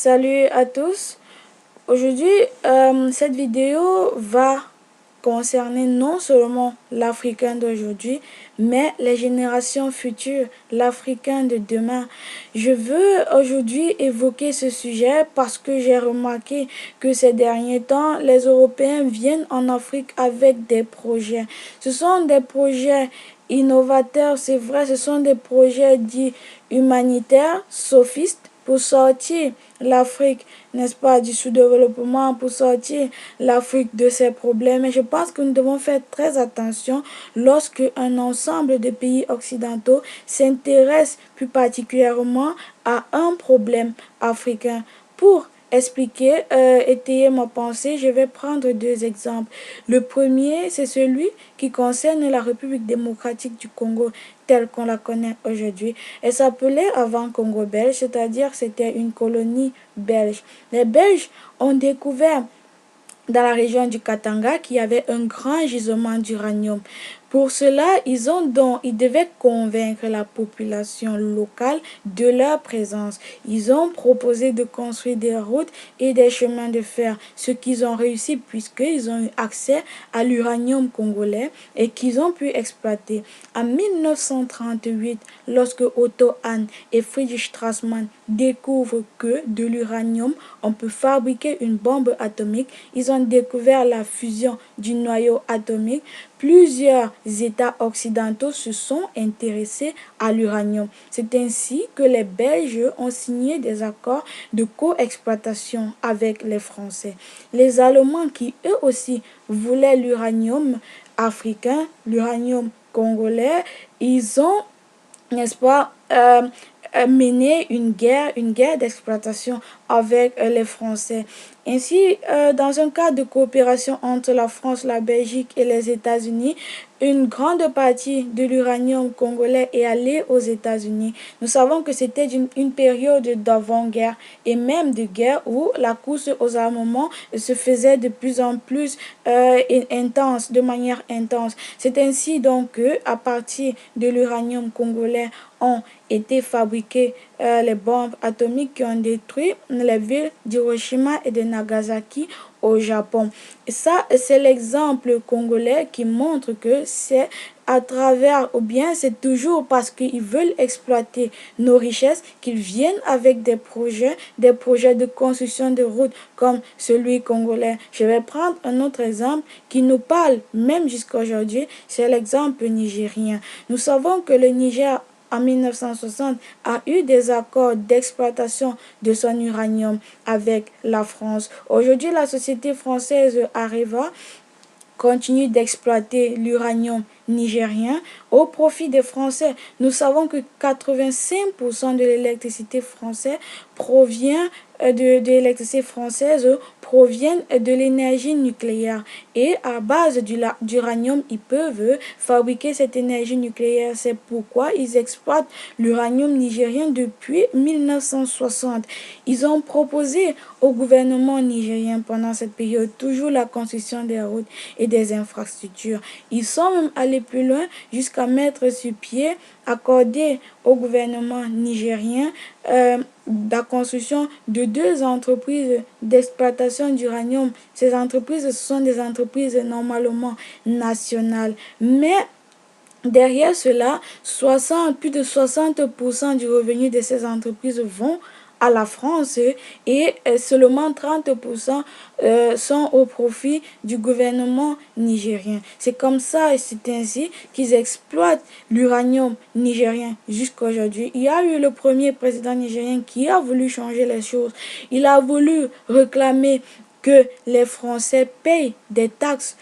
Salut à tous. Aujourd'hui, cette vidéo va concerner non seulement l'Africain d'aujourd'hui, mais les générations futures, l'Africain de demain. Je veux aujourd'hui évoquer ce sujet parce que j'ai remarqué que ces derniers temps, les Européens viennent en Afrique avec des projets. Ce sont des projets innovateurs, c'est vrai, ce sont des projets dits humanitaires, sophistes, pour sortir l'Afrique, n'est-ce pas, du sous-développement, pour sortir l'Afrique de ses problèmes. Et je pense que nous devons faire très attention lorsque un ensemble de pays occidentaux s'intéresse plus particulièrement à un problème africain. Pour expliquer, étayer ma pensée, je vais prendre deux exemples. Le premier, c'est celui qui concerne la République démocratique du Congo telle qu'on la connaît aujourd'hui. Elle s'appelait avant Congo belge, c'est-à-dire c'était une colonie belge. Les Belges ont découvert dans la région du Katanga qu'il y avait un grand gisement d'uranium. Pour cela, ils devaient convaincre la population locale de leur présence. Ils ont proposé de construire des routes et des chemins de fer, ce qu'ils ont réussi puisqu'ils ont eu accès à l'uranium congolais et qu'ils ont pu exploiter. En 1938, lorsque Otto Hahn et Friedrich Strassmann découvrent que de l'uranium, on peut fabriquer une bombe atomique, ils ont découvert la fusion du noyau atomique. Plusieurs États occidentaux se sont intéressés à l'uranium. C'est ainsi que les Belges ont signé des accords de coexploitation avec les Français. Les Allemands qui eux aussi voulaient l'uranium africain, l'uranium congolais, ils ont, n'est-ce pas, mené une guerre d'exploitation avec les Français. Ainsi, dans un cadre de coopération entre la France, la Belgique et les États-Unis, une grande partie de l'uranium congolais est allée aux États-Unis. Nous savons que c'était une période d'avant-guerre et même de guerre où la course aux armements se faisait de plus en plus intense, de manière intense. C'est ainsi donc que, à partir de l'uranium congolais, ont été fabriquées les bombes atomiques qui ont détruit les villes d'Hiroshima et de Nagasaki au Japon. Et ça, c'est l'exemple congolais qui montre que c'est à travers, ou bien c'est toujours parce qu'ils veulent exploiter nos richesses qu'ils viennent avec des projets de construction de routes comme celui congolais. Je vais prendre un autre exemple qui nous parle même jusqu'à aujourd'hui, c'est l'exemple nigérien. Nous savons que le Niger en 1960 a eu des accords d'exploitation de son uranium avec la France. Aujourd'hui, la société française Areva continue d'exploiter l'uranium nigérien au profit des Français. Nous savons que 85% de l'électricité française provient de l'électricité française proviennent de l'énergie nucléaire et à base d'uranium, ils peuvent fabriquer cette énergie nucléaire. C'est pourquoi ils exploitent l'uranium nigérien depuis 1960. Ils ont proposé au gouvernement nigérien pendant cette période toujours la construction des routes et des infrastructures. Ils sont même allés plus loin jusqu'à mettre sur pied, accorder au gouvernement nigérien la construction de deux entreprises d'exploitation d'uranium. Ces entreprises, ce sont des entreprises normalement nationales, mais derrière cela, plus de 60% du revenu de ces entreprises vont à la France et seulement 30% sont au profit du gouvernement nigérien. C'est comme ça et c'est ainsi qu'ils exploitent l'uranium nigérien jusqu'à aujourd'hui. Il y a eu le premier président nigérien qui a voulu changer les choses. Il a voulu réclamer que les Français payent des taxes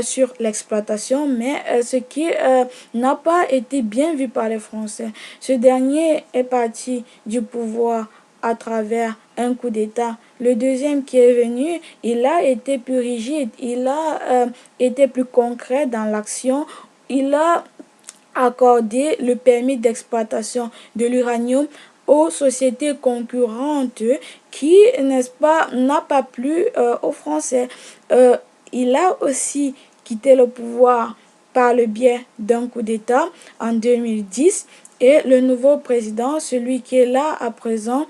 sur l'exploitation, mais ce qui n'a pas été bien vu par les Français. Ce dernier est parti du pouvoir à travers un coup d'État. Le deuxième qui est venu, il a été plus rigide, il a été plus concret dans l'action, il a accordé le permis d'exploitation de l'uranium aux sociétés concurrentes qui, n'est-ce pas, n'a pas plu aux Français. Il a aussi quitté le pouvoir par le biais d'un coup d'État en 2010 et le nouveau président, celui qui est là à présent,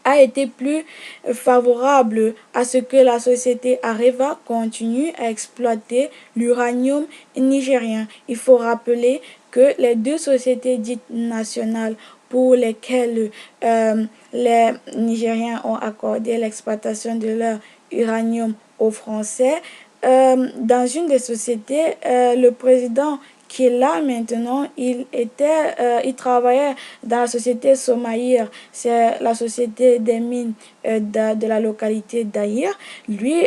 a été plus favorable à ce que la société Areva continue à exploiter l'uranium nigérien. Il faut rappeler que les deux sociétés dites nationales pour lesquelles les Nigériens ont accordé l'exploitation de leur uranium aux Français, dans une des sociétés, le président qui est là maintenant, il travaillait dans la société Somaïr, c'est la société des mines de la localité d'Aïr. Lui,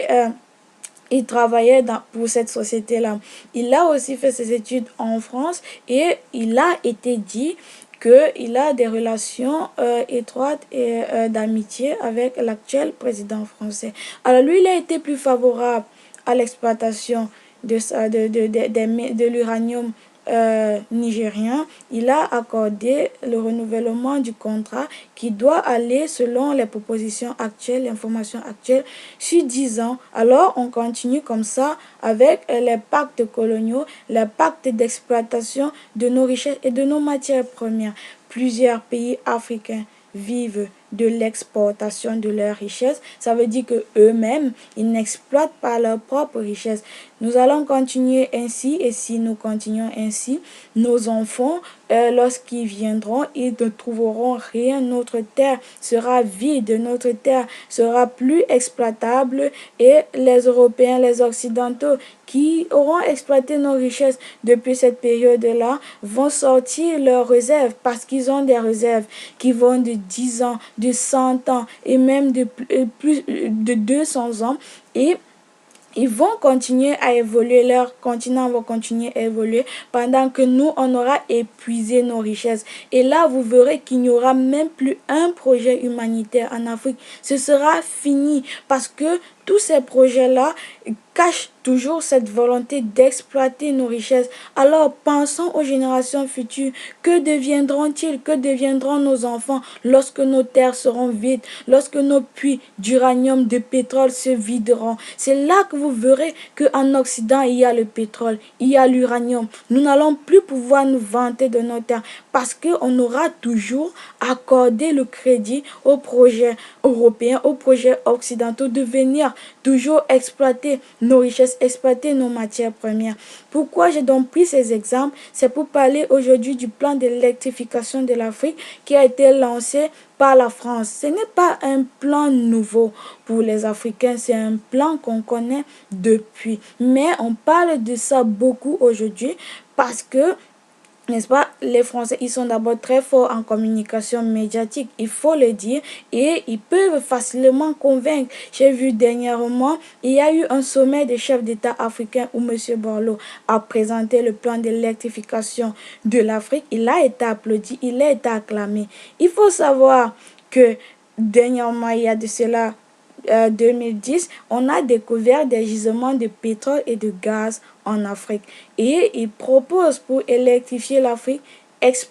il travaillait pour cette société-là. Il a aussi fait ses études en France et il a été dit qu'il a des relations étroites et d'amitié avec l'actuel président français. Alors lui, il a été plus favorable à l'exploitation de l'uranium nigérien. Il a accordé le renouvellement du contrat qui doit aller, selon les propositions actuelles, l'information actuelle, sur 10 ans. Alors on continue comme ça avec les pactes coloniaux, les pactes d'exploitation de nos richesses et de nos matières premières. Plusieurs pays africains vivent de l'exportation de leurs richesses. Ça veut dire que eux-mêmes, ils n'exploitent pas leurs propres richesses. Nous allons continuer ainsi, et si nous continuons ainsi, nos enfants, lorsqu'ils viendront, ils ne trouveront rien. Notre terre sera vide, notre terre sera plus exploitable, et les Européens, les Occidentaux, qui auront exploité nos richesses depuis cette période-là, vont sortir leurs réserves, parce qu'ils ont des réserves qui vont de 10 ans, de 100 ans et même de plus de 200 ans, et ils vont continuer à évoluer, leur continent va continuer à évoluer pendant que nous, on aura épuisé nos richesses. Et là, vous verrez qu'il n'y aura même plus un projet humanitaire en Afrique. Ce sera fini parce que tous ces projets-là cachent toujours cette volonté d'exploiter nos richesses. Alors pensons aux générations futures. Que deviendront-ils? Que deviendront nos enfants lorsque nos terres seront vides, lorsque nos puits d'uranium, de pétrole se videront? C'est là que vous verrez qu'en Occident, il y a le pétrole, il y a l'uranium. Nous n'allons plus pouvoir nous vanter de nos terres parce qu'on aura toujours accordé le crédit aux projets européens, aux projets occidentaux de venir toujours exploiter nos richesses, exploiter nos matières premières. Pourquoi j'ai donc pris ces exemples? C'est pour parler aujourd'hui du plan d'électrification de l'Afrique qui a été lancé par la France. Ce n'est pas un plan nouveau pour les Africains, c'est un plan qu'on connaît depuis. Mais on parle de ça beaucoup aujourd'hui parce que, n'est-ce pas, les Français, ils sont d'abord très forts en communication médiatique, il faut le dire, et ils peuvent facilement convaincre. J'ai vu dernièrement, il y a eu un sommet des chefs d'État africains où M. Borloo a présenté le plan d'électrification de l'Afrique. Il a été applaudi, il a été acclamé. Il faut savoir que dernièrement, il y a de cela 2010, on a découvert des gisements de pétrole et de gaz en Afrique. Et il propose pour électrifier l'Afrique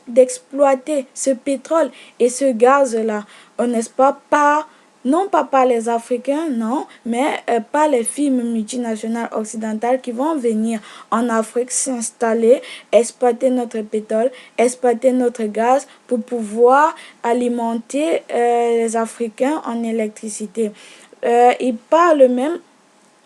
d'exploiter ce pétrole et ce gaz-là, n'est-ce pas, non pas par les Africains, non, mais par les firmes multinationales occidentales qui vont venir en Afrique s'installer, exploiter notre pétrole, exploiter notre gaz pour pouvoir alimenter les Africains en électricité. Il parle même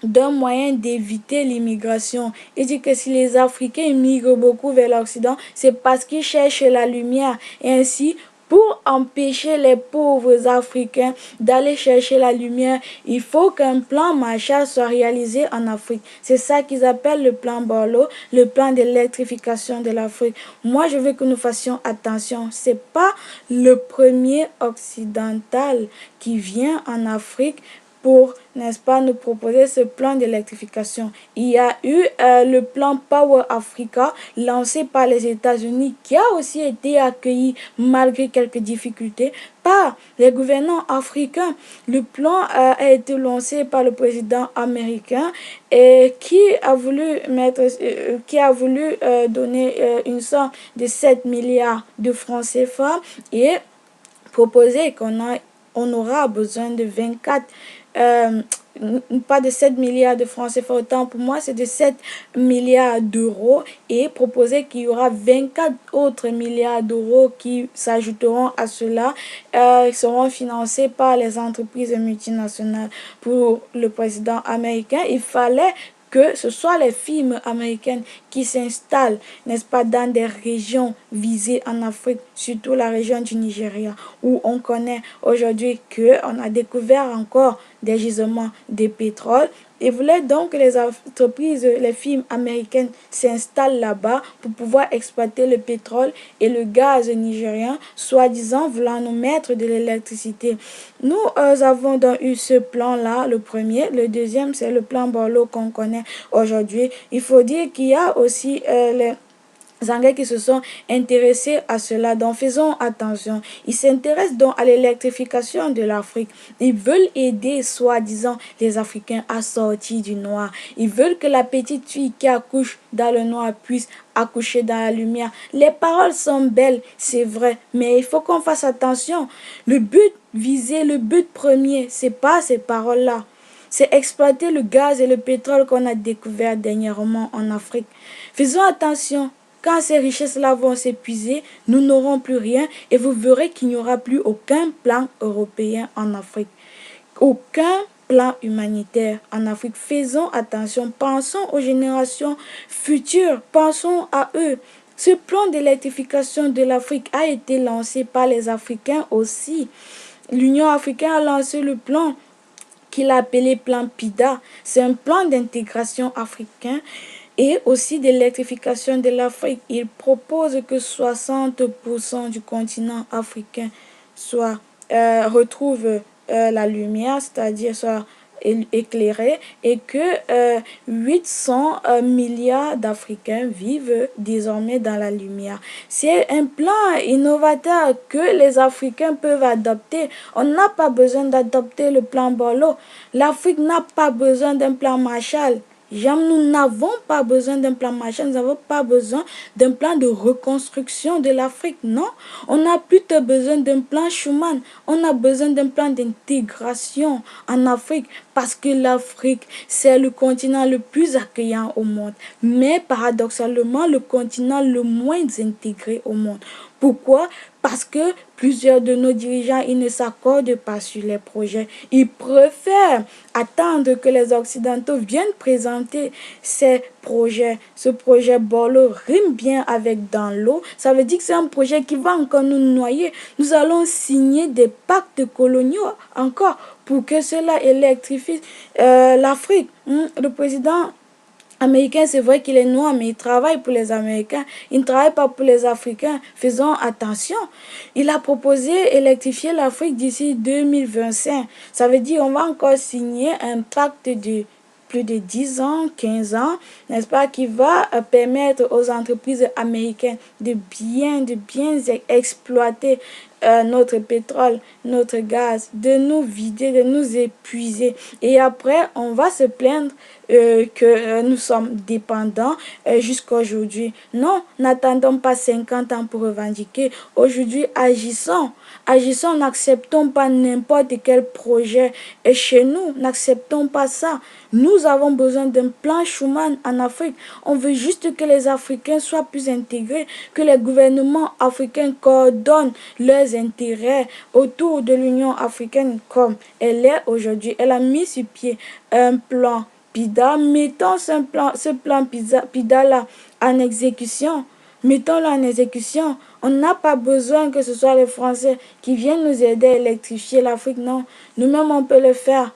d'un moyen d'éviter l'immigration. Il dit que si les Africains migrent beaucoup vers l'Occident, c'est parce qu'ils cherchent la lumière. Et ainsi, pour empêcher les pauvres Africains d'aller chercher la lumière, il faut qu'un plan Marshall soit réalisé en Afrique. C'est ça qu'ils appellent le plan Borloo, le plan d'électrification de l'Afrique. Moi, je veux que nous fassions attention. C'est pas le premier occidental qui vient en Afrique pour, n'est-ce pas, nous proposer ce plan d'électrification. Il y a eu le plan Power Africa lancé par les États-Unis qui a aussi été accueilli malgré quelques difficultés par les gouvernants africains. Le plan a été lancé par le président américain et qui a voulu donner une somme de 7 milliards de francs CFA et proposer on aura besoin de 24, pas de 7 milliards de francs CFA, autant pour moi c'est de 7 milliards d'euros, et proposer qu'il y aura 24 autres milliards d'euros qui s'ajouteront à cela, seront financés par les entreprises multinationales. Pour le président américain, il fallait que ce soit les firmes américaines qui s'installent, n'est-ce pas, dans des régions visées en Afrique, surtout la région du Nigeria, où on connaît aujourd'hui qu'on a découvert encore des gisements de pétrole. Il voulait donc que les entreprises, les firmes américaines s'installent là-bas pour pouvoir exploiter le pétrole et le gaz nigérien, soi-disant voulant nous mettre de l'électricité. Nous avons donc eu ce plan-là, le premier. Le deuxième, c'est le plan Borloo qu'on connaît aujourd'hui. Il faut dire qu'il y a aussi les Anglais qui se sont intéressés à cela, donc faisons attention. Ils s'intéressent donc à l'électrification de l'Afrique. Ils veulent aider, soi-disant, les Africains à sortir du noir. Ils veulent que la petite fille qui accouche dans le noir puisse accoucher dans la lumière. Les paroles sont belles, c'est vrai, mais il faut qu'on fasse attention. Le but visé, le but premier, c'est pas ces paroles-là. C'est exploiter le gaz et le pétrole qu'on a découvert dernièrement en Afrique. Faisons attention. Quand ces richesses-là vont s'épuiser, nous n'aurons plus rien et vous verrez qu'il n'y aura plus aucun plan européen en Afrique. Aucun plan humanitaire en Afrique. Faisons attention. Pensons aux générations futures. Pensons à eux. Ce plan d'électrification de l'Afrique a été lancé par les Africains aussi. L'Union africaine a lancé le plan qu'il a appelé plan PIDA. C'est un plan d'intégration africain et aussi d'électrification de l'Afrique. Il propose que 60% du continent africain retrouve la lumière, c'est-à-dire soit éclairé, et que 800 milliards d'Africains vivent désormais dans la lumière. C'est un plan innovateur que les Africains peuvent adopter. On n'a pas besoin d'adopter le plan Borloo. L'Afrique n'a pas besoin d'un plan Marshall. Nous n'avons pas besoin d'un plan Marshall, nous n'avons pas besoin d'un plan de reconstruction de l'Afrique, non. On n'a plutôt besoin d'un plan Schuman, on a besoin d'un plan d'intégration en Afrique, parce que l'Afrique, c'est le continent le plus accueillant au monde, mais paradoxalement, le continent le moins intégré au monde. Pourquoi? Parce que plusieurs de nos dirigeants, ils ne s'accordent pas sur les projets. Ils préfèrent attendre que les Occidentaux viennent présenter ces projets. Ce projet Borloo rime bien avec dans l'eau. Ça veut dire que c'est un projet qui va encore nous noyer. Nous allons signer des pactes coloniaux encore pour que cela électrifie l'Afrique. Le président américain, c'est vrai qu'il est noir, mais il travaille pour les Américains. Il ne travaille pas pour les Africains. Faisons attention. Il a proposé électrifier l'Afrique d'ici 2025. Ça veut dire qu'on va encore signer un pacte de plus de 10 ans, 15 ans, n'est-ce pas, qui va permettre aux entreprises américaines de bien exploiter notre pétrole, notre gaz, de nous vider, de nous épuiser. Et après, on va se plaindre que nous sommes dépendants jusqu'à aujourd'hui. Non, n'attendons pas 50 ans pour revendiquer. Aujourd'hui, agissons. Agissons, n'acceptons pas n'importe quel projet. Et chez nous, n'acceptons pas ça. Nous avons besoin d'un plan Schuman en Afrique. On veut juste que les Africains soient plus intégrés, que les gouvernements africains coordonnent leurs intérêts autour de l'Union africaine comme elle est aujourd'hui. Elle a mis sur pied un plan PIDA. Mettons ce plan PIDA-là en exécution. Mettons-le en exécution. On n'a pas besoin que ce soit les Français qui viennent nous aider à électrifier l'Afrique. Non, nous-mêmes, on peut le faire.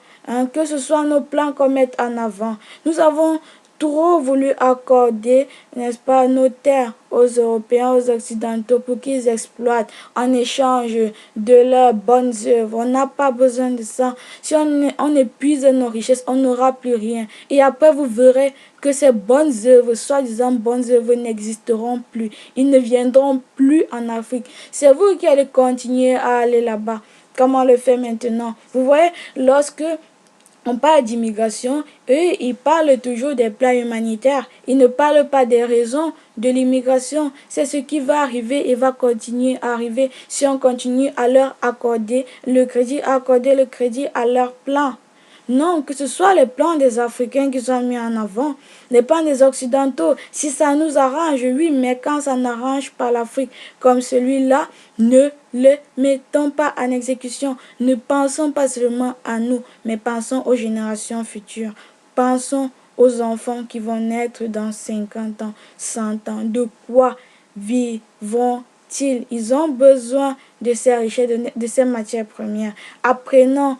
Que ce soit nos plans qu'on mette en avant. Nous avons trop voulu accorder, n'est-ce pas, nos terres aux Européens, aux Occidentaux pour qu'ils exploitent en échange de leurs bonnes œuvres. On n'a pas besoin de ça. Si on épuise nos richesses, on n'aura plus rien. Et après, vous verrez que ces bonnes œuvres, soi-disant bonnes œuvres, n'existeront plus. Ils ne viendront plus en Afrique. C'est vous qui allez continuer à aller là-bas. Comment on le fait maintenant? Vous voyez, lorsque on parle d'immigration, eux, ils parlent toujours des plans humanitaires. Ils ne parlent pas des raisons de l'immigration. C'est ce qui va arriver et va continuer à arriver si on continue à leur accorder le crédit, à leurs plans. Non, que ce soit les plans des Africains qui sont mis en avant, les plans des Occidentaux, si ça nous arrange, oui, mais quand ça n'arrange pas l'Afrique comme celui-là, ne le mettons pas en exécution. Ne pensons pas seulement à nous, mais pensons aux générations futures. Pensons aux enfants qui vont naître dans 50 ans, 100 ans. De quoi vivront-ils? Ils ont besoin de ces richesses, de ces matières premières. Apprenons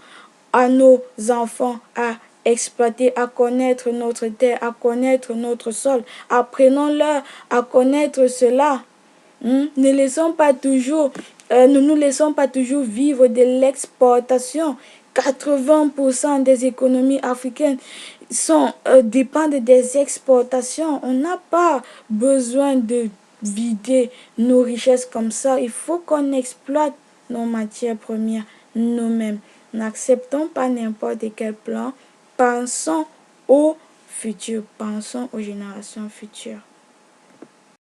à nos enfants à exploiter, à connaître notre terre, à connaître notre sol. Apprenons-leur à connaître cela. Ne nous laissons pas toujours vivre de l'exportation. 80% des économies africaines dépendent des exportations. On n'a pas besoin de vider nos richesses comme ça. Il faut qu'on exploite nos matières premières nous-mêmes. N'acceptons pas n'importe quel plan. Pensons au futur. Pensons aux générations futures.